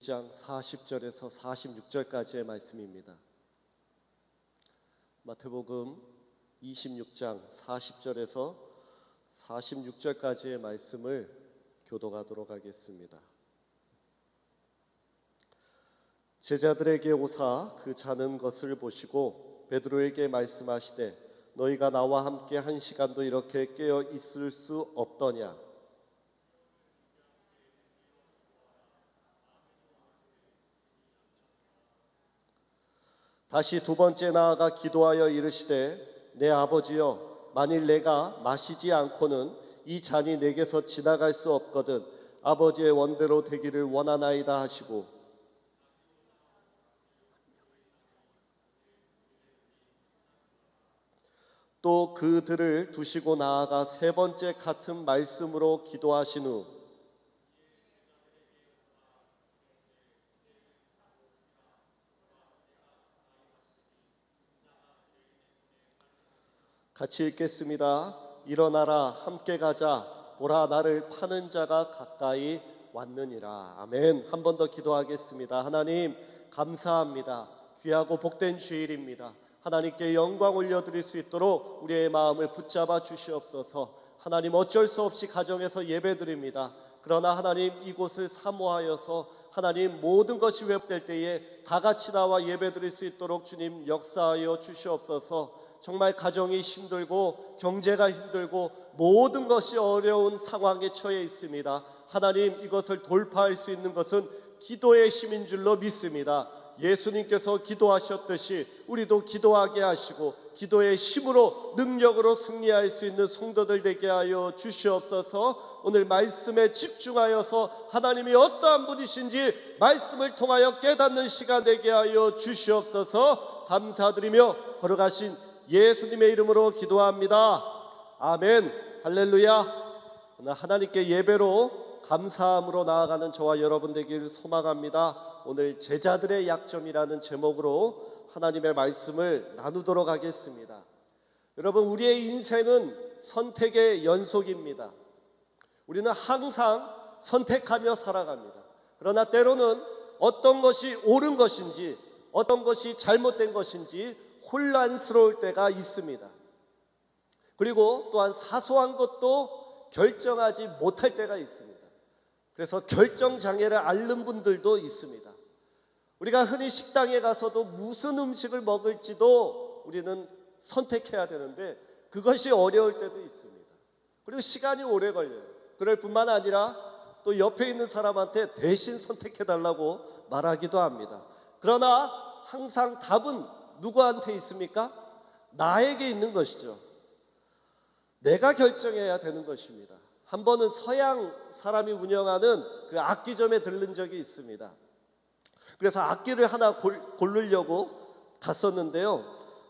장 40절에서 46절까지의 말씀입니다. 마태복음 26장 40절에서 46절까지의 말씀을 교독하도록 하겠습니다. 제자들에게 오사 그 자는 것을 보시고 베드로에게 말씀하시되 너희가 나와 함께 한 시간도 이렇게 깨어 있을 수 없더냐. 다시 두 번째 나아가 기도하여 이르시되 내 아버지여, 만일 내가 마시지 않고는 이 잔이 내게서 지나갈 수 없거든 아버지의 원대로 되기를 원하나이다 하시고, 또 그들을 두시고 나아가 세 번째 같은 말씀으로 기도하신 후 같이 읽겠습니다. 일어나라, 함께 가자. 보라, 나를 파는 자가 가까이 왔느니라. 아멘. 한 번 더 기도하겠습니다. 하나님 감사합니다. 귀하고 복된 주일입니다. 하나님께 영광 올려드릴 수 있도록 우리의 마음을 붙잡아 주시옵소서. 하나님 어쩔 수 없이 가정에서 예배드립니다. 그러나 하나님 이곳을 사모하여서 하나님 모든 것이 회복될 때에 다 같이 나와 예배드릴 수 있도록 주님 역사하여 주시옵소서. 정말 가정이 힘들고 경제가 힘들고 모든 것이 어려운 상황에 처해 있습니다. 하나님 이것을 돌파할 수 있는 것은 기도의 힘인 줄로 믿습니다. 예수님께서 기도하셨듯이 우리도 기도하게 하시고 기도의 힘으로 능력으로 승리할 수 있는 성도들 되게 하여 주시옵소서. 오늘 말씀에 집중하여서 하나님이 어떠한 분이신지 말씀을 통하여 깨닫는 시간 되게 하여 주시옵소서. 감사드리며 걸어가신 예수님의 이름으로 기도합니다. 아멘. 할렐루야. 오늘 하나님께 예배로 감사함으로 나아가는 저와 여러분 되기를 소망합니다. 오늘 제자들의 약점이라는 제목으로 하나님의 말씀을 나누도록 하겠습니다. 여러분, 우리의 인생은 선택의 연속입니다. 우리는 항상 선택하며 살아갑니다. 그러나 때로는 어떤 것이 옳은 것인지 어떤 것이 잘못된 것인지 혼란스러울 때가 있습니다. 그리고 또한 사소한 것도 결정하지 못할 때가 있습니다. 그래서 결정장애를 앓는 분들도 있습니다. 우리가 흔히 식당에 가서도 무슨 음식을 먹을지도 우리는 선택해야 되는데 그것이 어려울 때도 있습니다. 그리고 시간이 오래 걸려요. 그럴 뿐만 아니라 또 옆에 있는 사람한테 대신 선택해달라고 말하기도 합니다. 그러나 항상 답은 누구한테 있습니까? 나에게 있는 것이죠. 내가 결정해야 되는 것입니다. 한 번은 서양 사람이 운영하는 그 악기점에 들른 적이 있습니다. 그래서 악기를 하나 고르려고 갔었는데요.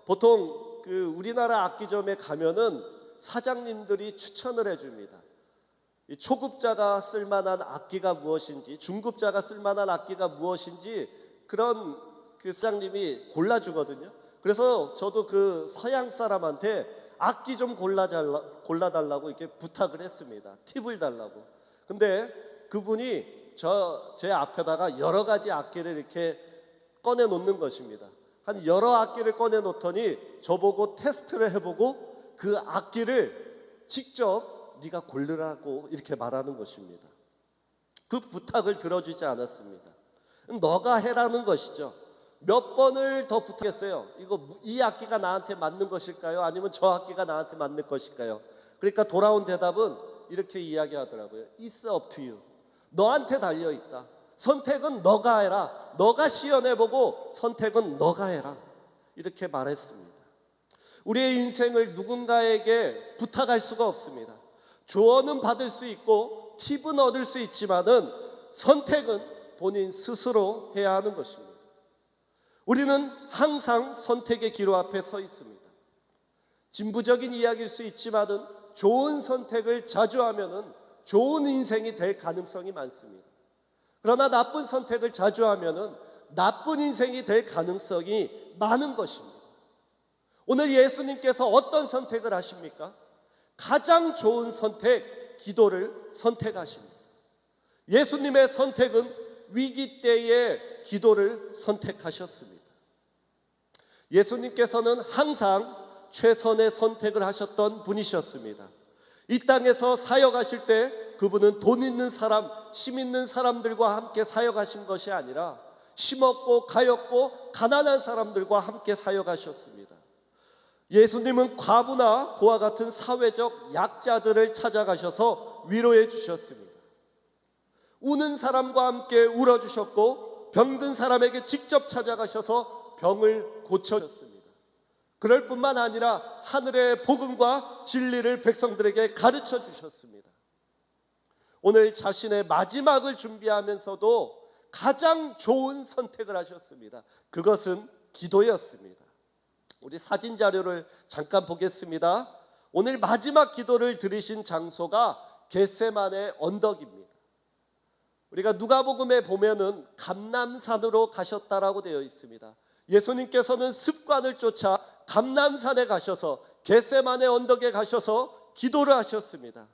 보통 그 우리나라 악기점에 가면은 사장님들이 추천을 해줍니다. 이 초급자가 쓸만한 악기가 무엇인지, 중급자가 쓸만한 악기가 무엇인지 그런 그 사장님이 골라주거든요. 그래서 저도 그 서양 사람한테 악기 좀 골라달라고 이렇게 부탁을 했습니다. 팁을 달라고. 근데 그분이 제 앞에다가 여러 가지 악기를 이렇게 꺼내 놓는 것입니다. 한 여러 악기를 꺼내 놓더니 저보고 테스트를 해보고 그 악기를 직접 네가 고르라고 이렇게 말하는 것입니다. 그 부탁을 들어주지 않았습니다. 너가 해라는 것이죠. 몇 번을 더 부탁했어요. 이 악기가 나한테 맞는 것일까요? 아니면 저 악기가 나한테 맞는 것일까요? 그러니까 돌아온 대답은 이렇게 이야기하더라고요. It's up to you. 너한테 달려있다. 선택은 너가 해라. 너가 시연해보고 선택은 너가 해라. 이렇게 말했습니다. 우리의 인생을 누군가에게 부탁할 수가 없습니다. 조언은 받을 수 있고 팁은 얻을 수 있지만은 선택은 본인 스스로 해야 하는 것입니다. 우리는 항상 선택의 기로 앞에 서 있습니다. 진부적인 이야기일 수 있지만은 좋은 선택을 자주 하면은 좋은 인생이 될 가능성이 많습니다. 그러나 나쁜 선택을 자주 하면은 나쁜 인생이 될 가능성이 많은 것입니다. 오늘 예수님께서 어떤 선택을 하십니까? 가장 좋은 선택, 기도를 선택하십니다. 예수님의 선택은 위기 때의 기도를 선택하셨습니다. 예수님께서는 항상 최선의 선택을 하셨던 분이셨습니다. 이 땅에서 사역하실 때 그분은 돈 있는 사람, 힘 있는 사람들과 함께 사역하신 것이 아니라 힘없고 가엾고 가난한 사람들과 함께 사역하셨습니다. 예수님은 과부나 그와 같은 사회적 약자들을 찾아가셔서 위로해 주셨습니다. 우는 사람과 함께 울어주셨고 병든 사람에게 직접 찾아가셔서 병을 고쳐주셨습니다. 그럴 뿐만 아니라 하늘의 복음과 진리를 백성들에게 가르쳐 주셨습니다. 오늘 자신의 마지막을 준비하면서도 가장 좋은 선택을 하셨습니다. 그것은 기도였습니다. 우리 사진 자료를 잠깐 보겠습니다. 오늘 마지막 기도를 드리신 장소가 겟세마네 언덕입니다. 우리가 누가복음에 보면은 감람산으로 가셨다라고 되어 있습니다. 예수님께서는 습관을 쫓아 감람산에 가셔서 겟세마네 언덕에 가셔서 기도를 하셨습니다.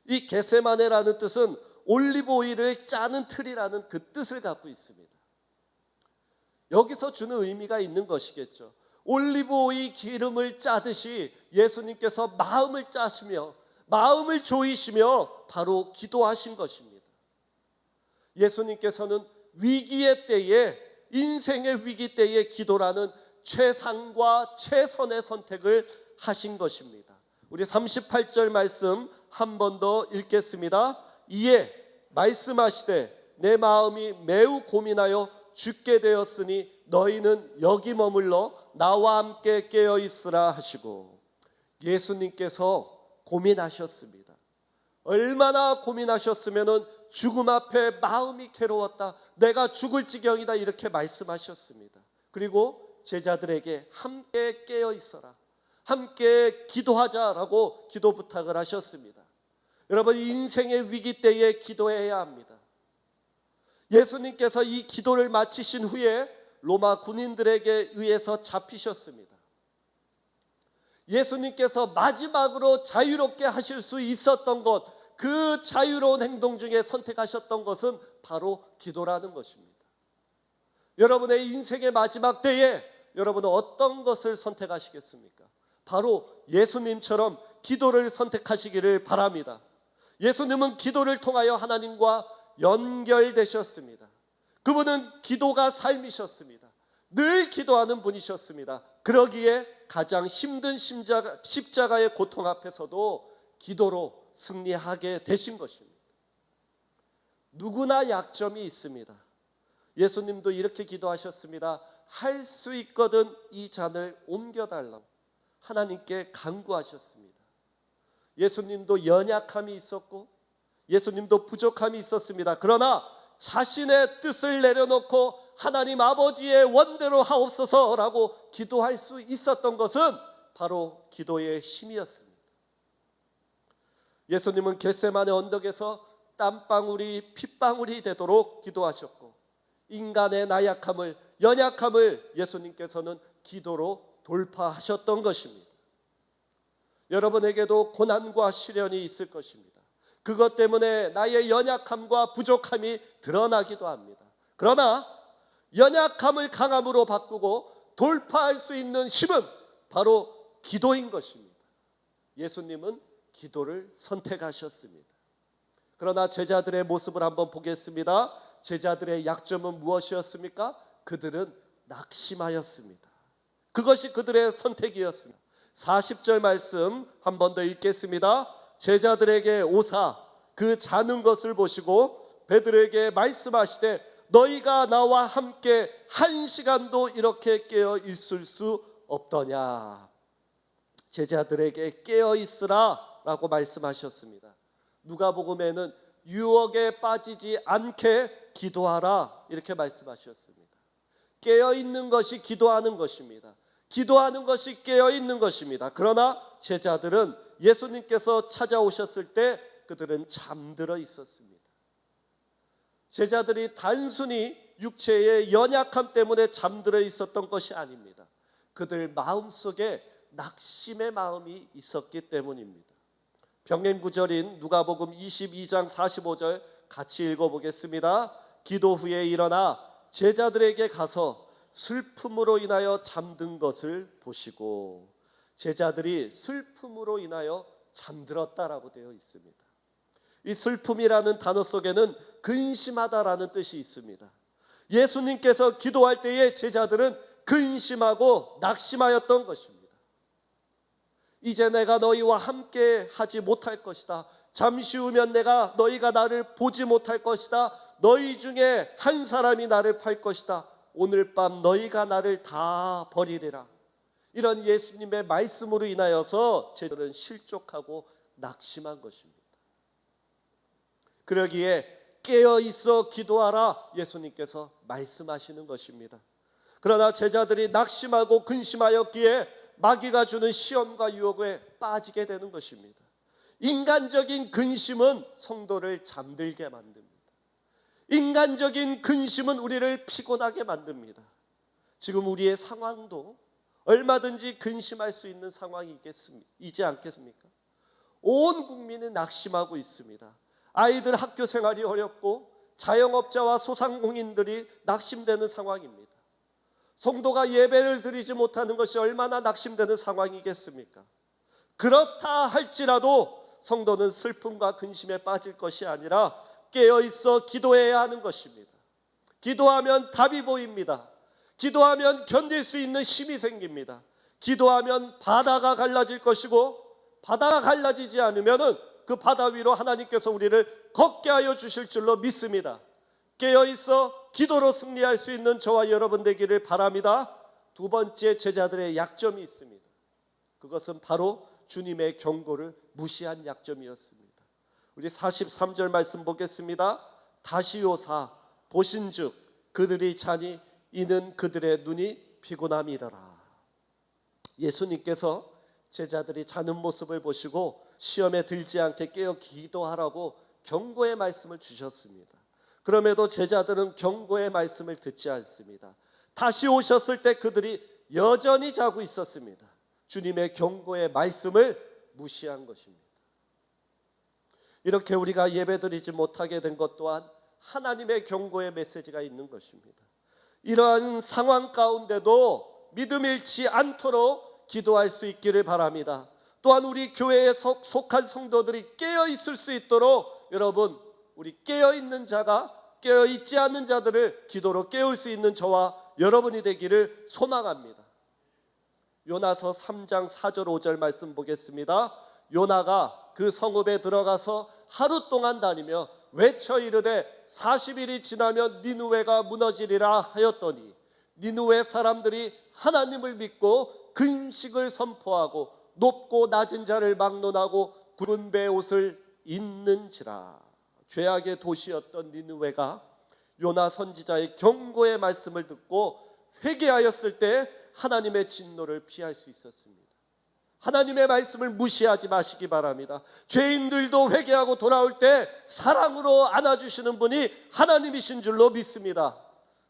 이 겟세마네라는 뜻은 올리브 오일을 짜는 틀이라는 그 뜻을 갖고 있습니다. 여기서 주는 의미가 있는 것이겠죠. 올리브 오일 기름을 짜듯이 예수님께서 마음을 짜시며 마음을 조이시며 바로 기도하신 것입니다. 예수님께서는 위기의 때에, 인생의 위기 때에 기도라는 최상과 최선의 선택을 하신 것입니다. 우리 38절 말씀 한 번 더 읽겠습니다. 이에 말씀하시되 내 마음이 매우 고민하여 죽게 되었으니 너희는 여기 머물러 나와 함께 깨어 있으라 하시고, 예수님께서 고민하셨습니다. 얼마나 고민하셨으면은 죽음 앞에 마음이 괴로웠다, 내가 죽을 지경이다, 이렇게 말씀하셨습니다. 그리고 제자들에게 함께 깨어 있어라, 함께 기도하자라고 기도 부탁을 하셨습니다. 여러분, 인생의 위기 때에 기도해야 합니다. 예수님께서 이 기도를 마치신 후에 로마 군인들에게 의해서 잡히셨습니다. 예수님께서 마지막으로 자유롭게 하실 수 있었던 것, 그 자유로운 행동 중에 선택하셨던 것은 바로 기도라는 것입니다. 여러분의 인생의 마지막 때에 여러분은 어떤 것을 선택하시겠습니까? 바로 예수님처럼 기도를 선택하시기를 바랍니다. 예수님은 기도를 통하여 하나님과 연결되셨습니다. 그분은 기도가 삶이셨습니다. 늘 기도하는 분이셨습니다. 그러기에 가장 힘든 십자가의 고통 앞에서도 기도로 승리하게 되신 것입니다. 누구나 약점이 있습니다. 예수님도 이렇게 기도하셨습니다. 할 수 있거든 이 잔을 옮겨달라고 하나님께 간구하셨습니다. 예수님도 연약함이 있었고 예수님도 부족함이 있었습니다. 그러나 자신의 뜻을 내려놓고 하나님 아버지의 원대로 하옵소서라고 기도할 수 있었던 것은 바로 기도의 힘이었습니다. 예수님은 겟세마네 언덕에서 땀방울이 핏방울이 되도록 기도하셨고, 인간의 나약함을, 연약함을 예수님께서는 기도로 돌파하셨던 것입니다. 여러분에게도 고난과 시련이 있을 것입니다. 그것 때문에 나의 연약함과 부족함이 드러나기도 합니다. 그러나 연약함을 강함으로 바꾸고 돌파할 수 있는 힘은 바로 기도인 것입니다. 예수님은 기도를 선택하셨습니다. 그러나 제자들의 모습을 한번 보겠습니다. 제자들의 약점은 무엇이었습니까? 그들은 낙심하였습니다. 그것이 그들의 선택이었습니다. 40절 말씀 한 번 더 읽겠습니다. 제자들에게 오사 그 자는 것을 보시고 베드로에게 말씀하시되 너희가 나와 함께 한 시간도 이렇게 깨어 있을 수 없더냐. 제자들에게 깨어 있으라 라고 말씀하셨습니다. 누가복음에는 유혹에 빠지지 않게 기도하라 이렇게 말씀하셨습니다. 깨어 있는 것이 기도하는 것입니다. 기도하는 것이 깨어 있는 것입니다. 그러나 제자들은 예수님께서 찾아오셨을 때 그들은 잠들어 있었습니다. 제자들이 단순히 육체의 연약함 때문에 잠들어 있었던 것이 아닙니다. 그들 마음속에 낙심의 마음이 있었기 때문입니다. 병행 구절인 누가복음 22장 45절 같이 읽어보겠습니다. 기도 후에 일어나 제자들에게 가서 슬픔으로 인하여 잠든 것을 보시고, 제자들이 슬픔으로 인하여 잠들었다라고 되어 있습니다. 이 슬픔이라는 단어 속에는 근심하다라는 뜻이 있습니다. 예수님께서 기도할 때에 제자들은 근심하고 낙심하였던 것입니다. 이제 내가 너희와 함께 하지 못할 것이다. 잠시 후면 너희가 나를 보지 못할 것이다. 너희 중에 한 사람이 나를 팔 것이다. 오늘 밤 너희가 나를 다 버리리라. 이런 예수님의 말씀으로 인하여서 제자들은 실족하고 낙심한 것입니다. 그러기에 깨어 있어 기도하라 예수님께서 말씀하시는 것입니다. 그러나 제자들이 낙심하고 근심하였기에 마귀가 주는 시험과 유혹에 빠지게 되는 것입니다. 인간적인 근심은 성도를 잠들게 만듭니다. 인간적인 근심은 우리를 피곤하게 만듭니다. 지금 우리의 상황도 얼마든지 근심할 수 있는 상황이지 않겠습니까? 온 국민이 낙심하고 있습니다. 아이들 학교 생활이 어렵고 자영업자와 소상공인들이 낙심되는 상황입니다. 성도가 예배를 드리지 못하는 것이 얼마나 낙심되는 상황이겠습니까? 그렇다 할지라도 성도는 슬픔과 근심에 빠질 것이 아니라 깨어있어 기도해야 하는 것입니다. 기도하면 답이 보입니다. 기도하면 견딜 수 있는 힘이 생깁니다. 기도하면 바다가 갈라질 것이고, 바다가 갈라지지 않으면 그 바다 위로 하나님께서 우리를 걷게 하여 주실 줄로 믿습니다. 깨어있어 기도로 승리할 수 있는 저와 여러분 되기를 바랍니다. 두 번째, 제자들의 약점이 있습니다. 그것은 바로 주님의 경고를 무시한 약점이었습니다. 우리 43절 말씀 보겠습니다. 다시 오사 보신즉 그들이 자니 이는 그들의 눈이 피곤함이더라. 예수님께서 제자들이 자는 모습을 보시고 시험에 들지 않게 깨어 기도하라고 경고의 말씀을 주셨습니다. 그럼에도 제자들은 경고의 말씀을 듣지 않습니다. 다시 오셨을 때 그들이 여전히 자고 있었습니다. 주님의 경고의 말씀을 무시한 것입니다. 이렇게 우리가 예배드리지 못하게 된 것 또한 하나님의 경고의 메시지가 있는 것입니다. 이러한 상황 가운데도 믿음 잃지 않도록 기도할 수 있기를 바랍니다. 또한 우리 교회에 속한 성도들이 깨어 있을 수 있도록 여러분, 우리 깨어 있는 자가 깨어 있지 않는 자들을 기도로 깨울 수 있는 저와 여러분이 되기를 소망합니다. 요나서 3장 4절 5절 말씀 보겠습니다. 요나가 그 성읍에 들어가서 하루 동안 다니며 외쳐 이르되 40일이 지나면 니느웨가 무너지리라 하였더니 니느웨 사람들이 하나님을 믿고 금식을 선포하고 높고 낮은 자를 막론하고 굵은 배 옷을 입는지라. 죄악의 도시였던 니느웨가 요나 선지자의 경고의 말씀을 듣고 회개하였을 때 하나님의 진노를 피할 수 있었습니다. 하나님의 말씀을 무시하지 마시기 바랍니다. 죄인들도 회개하고 돌아올 때 사랑으로 안아주시는 분이 하나님이신 줄로 믿습니다.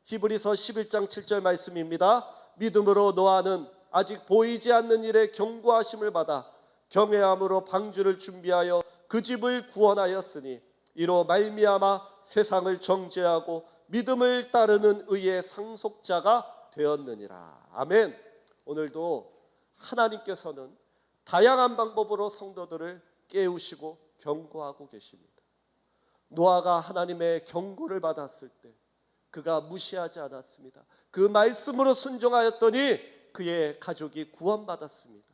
히브리서 11장 7절 말씀입니다. 믿음으로 노아는 아직 보이지 않는 일에 경고하심을 받아 경외함으로 방주를 준비하여 그 집을 구원하였으니 이로 말미암아 세상을 정죄하고 믿음을 따르는 의의 상속자가 되었느니라. 아멘. 오늘도 하나님께서는 다양한 방법으로 성도들을 깨우시고 경고하고 계십니다. 노아가 하나님의 경고를 받았을 때 그가 무시하지 않았습니다. 그 말씀으로 순종하였더니 그의 가족이 구원받았습니다.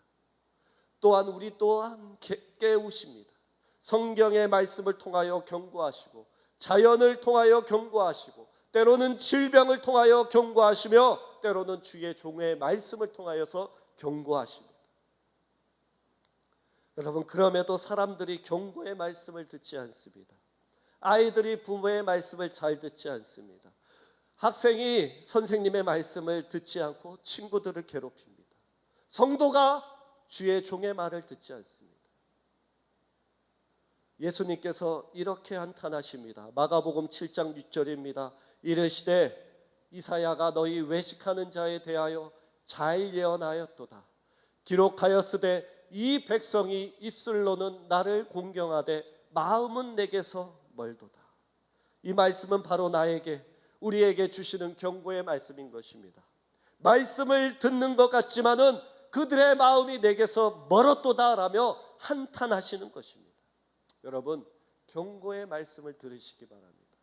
또한 우리 또한 깨우십니다. 성경의 말씀을 통하여 경고하시고 자연을 통하여 경고하시고 때로는 질병을 통하여 경고하시며 때로는 주의 종의 말씀을 통하여서 경고하십니다. 여러분, 그럼에도 사람들이 경고의 말씀을 듣지 않습니다. 아이들이 부모의 말씀을 잘 듣지 않습니다. 학생이 선생님의 말씀을 듣지 않고 친구들을 괴롭힙니다. 성도가 주의 종의 말을 듣지 않습니다. 예수님께서 이렇게 한탄하십니다. 마가복음 7장 6절입니다. 이르시되 이사야가 너희 외식하는 자에 대하여 잘 예언하였도다. 기록하였으되 이 백성이 입술로는 나를 공경하되 마음은 내게서 멀도다. 이 말씀은 바로 나에게, 우리에게 주시는 경고의 말씀인 것입니다. 말씀을 듣는 것 같지만은 그들의 마음이 내게서 멀었도다라며 한탄하시는 것입니다. 여러분, 경고의 말씀을 들으시기 바랍니다.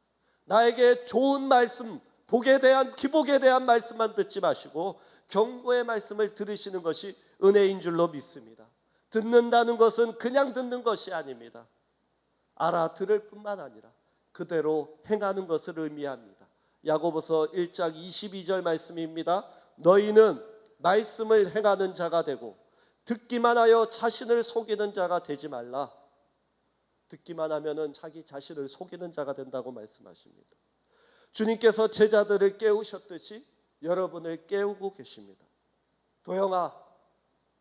나에게 좋은 말씀, 복에 대한, 기복에 대한 말씀만 듣지 마시고 경고의 말씀을 들으시는 것이 은혜인 줄로 믿습니다. 듣는다는 것은 그냥 듣는 것이 아닙니다. 알아들을 뿐만 아니라 그대로 행하는 것을 의미합니다. 야고보서 1장 22절 말씀입니다. 너희는 말씀을 행하는 자가 되고 듣기만 하여 자신을 속이는 자가 되지 말라. 듣기만 하면은 자기 자신을 속이는 자가 된다고 말씀하십니다. 주님께서 제자들을 깨우셨듯이 여러분을 깨우고 계십니다. 도영아,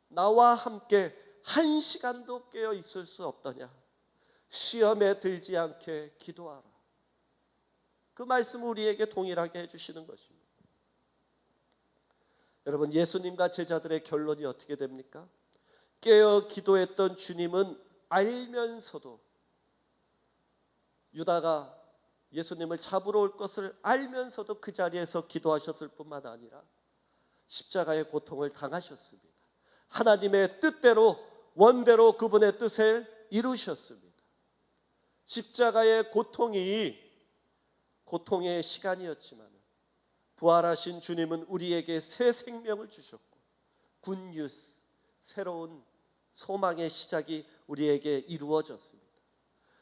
나와 함께 한 시간도 깨어 있을 수 없더냐? 시험에 들지 않게 기도하라. 그 말씀을 우리에게 동일하게 해주시는 것입니다. 여러분, 예수님과 제자들의 결론이 어떻게 됩니까? 깨어 기도했던 주님은 알면서도, 유다가 예수님을 잡으러 올 것을 알면서도 그 자리에서 기도하셨을 뿐만 아니라 십자가의 고통을 당하셨습니다. 하나님의 뜻대로, 원대로 그분의 뜻을 이루셨습니다. 십자가의 고통이 고통의 시간이었지만 부활하신 주님은 우리에게 새 생명을 주셨고 굿뉴스, 새로운 소망의 시작이 우리에게 이루어졌습니다.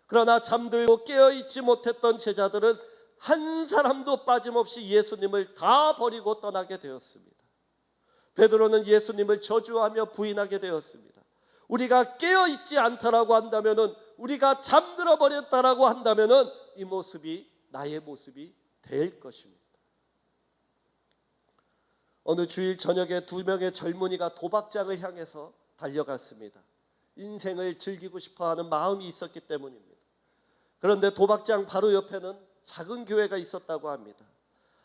그러나 잠들고 깨어있지 못했던 제자들은 한 사람도 빠짐없이 예수님을 다 버리고 떠나게 되었습니다. 베드로는 예수님을 저주하며 부인하게 되었습니다. 우리가 깨어있지 않다라고 한다면은, 우리가 잠들어 버렸다라고 한다면은 이 모습이 나의 모습이 될 것입니다. 어느 주일 저녁에 두 명의 젊은이가 도박장을 향해서 달려갔습니다. 인생을 즐기고 싶어하는 마음이 있었기 때문입니다. 그런데 도박장 바로 옆에는 작은 교회가 있었다고 합니다.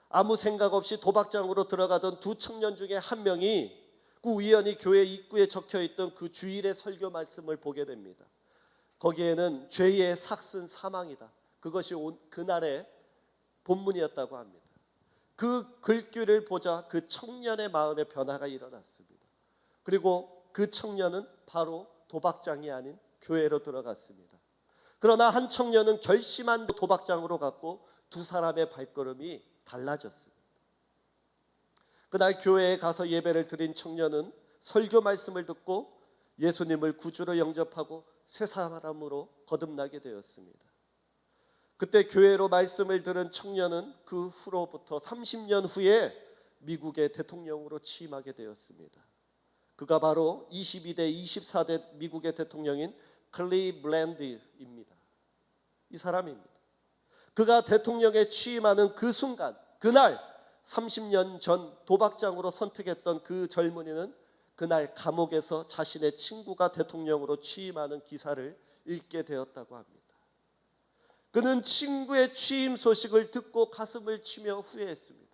아무 생각 없이 도박장으로 들어가던 두 청년 중에 한 명이 우연히 교회 입구에 적혀있던 그 주일의 설교 말씀을 보게 됩니다. 거기에는 죄의 삭슨 사망이다, 그것이 그날의 본문이었다고 합니다. 그 글귀를 보자 그 청년의 마음에 변화가 일어났습니다. 그리고 그 청년은 바로 도박장이 아닌 교회로 들어갔습니다. 그러나 한 청년은 결심한 도박장으로 갔고 두 사람의 발걸음이 달라졌습니다. 그날 교회에 가서 예배를 드린 청년은 설교 말씀을 듣고 예수님을 구주로 영접하고 새 사람으로 거듭나게 되었습니다. 그때 교회로 말씀을 들은 청년은 그 후로부터 30년 후에 미국의 대통령으로 취임하게 되었습니다. 그가 바로 22대, 24대 미국의 대통령인 클리블랜드입니다. 이 사람입니다. 그가 대통령에 취임하는 그 순간, 그날 30년 전 도박장으로 선택했던 그 젊은이는 그날 감옥에서 자신의 친구가 대통령으로 취임하는 기사를 읽게 되었다고 합니다. 그는 친구의 취임 소식을 듣고 가슴을 치며 후회했습니다.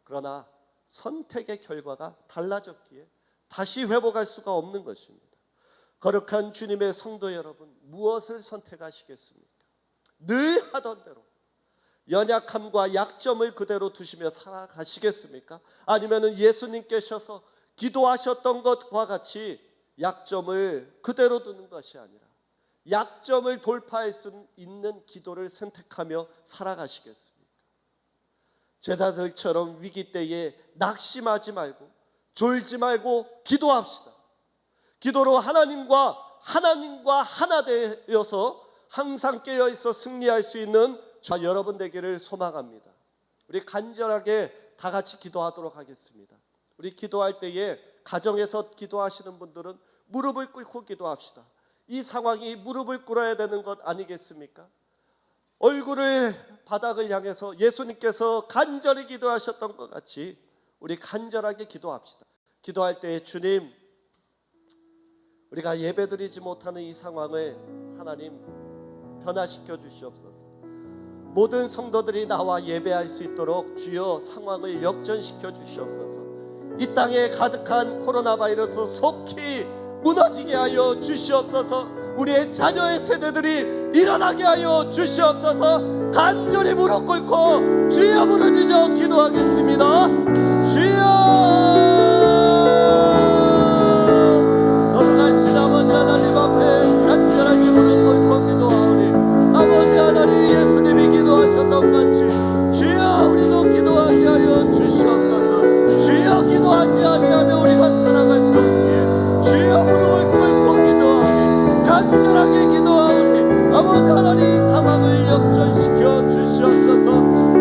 그러나 선택의 결과가 달라졌기에 다시 회복할 수가 없는 것입니다. 거룩한 주님의 성도 여러분, 무엇을 선택하시겠습니까? 늘 하던 대로 연약함과 약점을 그대로 두시며 살아가시겠습니까? 아니면 예수님께서 기도하셨던 것과 같이 약점을 그대로 두는 것이 아니라 약점을 돌파할 수 있는 기도를 선택하며 살아가시겠습니까? 제자들처럼 위기 때에 낙심하지 말고 졸지 말고 기도합시다. 기도로 하나님과 하나 되어서 항상 깨어있어 승리할 수 있는 저와 여러분 되기를 소망합니다. 우리 간절하게 다 같이 기도하도록 하겠습니다. 우리 기도할 때에 가정에서 기도하시는 분들은 무릎을 꿇고 기도합시다. 이 상황이 무릎을 꿇어야 되는 것 아니겠습니까? 얼굴을 바닥을 향해서 예수님께서 간절히 기도하셨던 것 같이 우리 간절하게 기도합시다. 기도할 때에 주님, 우리가 예배드리지 못하는 이 상황을 하나님 변화시켜 주시옵소서. 모든 성도들이 나와 예배할 수 있도록 주여 상황을 역전시켜 주시옵소서. 이 땅에 가득한 코로나 바이러스 속히 무너지게 하여 주시옵소서. 우리의 자녀의 세대들이 일어나게 하여 주시옵소서. 간절히 무릎 꿇고 주여 부르짖어 기도하겠습니다. 주여. 거룩하신 아버지 하나님 앞에 간절하게 무릎 꿇고 기도하오니 아버지 하나님 예수님이 기도하셨던 같이 주여 우리도 기도하게 하여 주시옵소서. 주여 기도하지 아니하면 우리가 살아갈 수 없기에 주여 무릎을 꿇고 기도하니 간절하게 기도하오니 아버지 하나님 이 상황을 역전시켜 주시옵소서.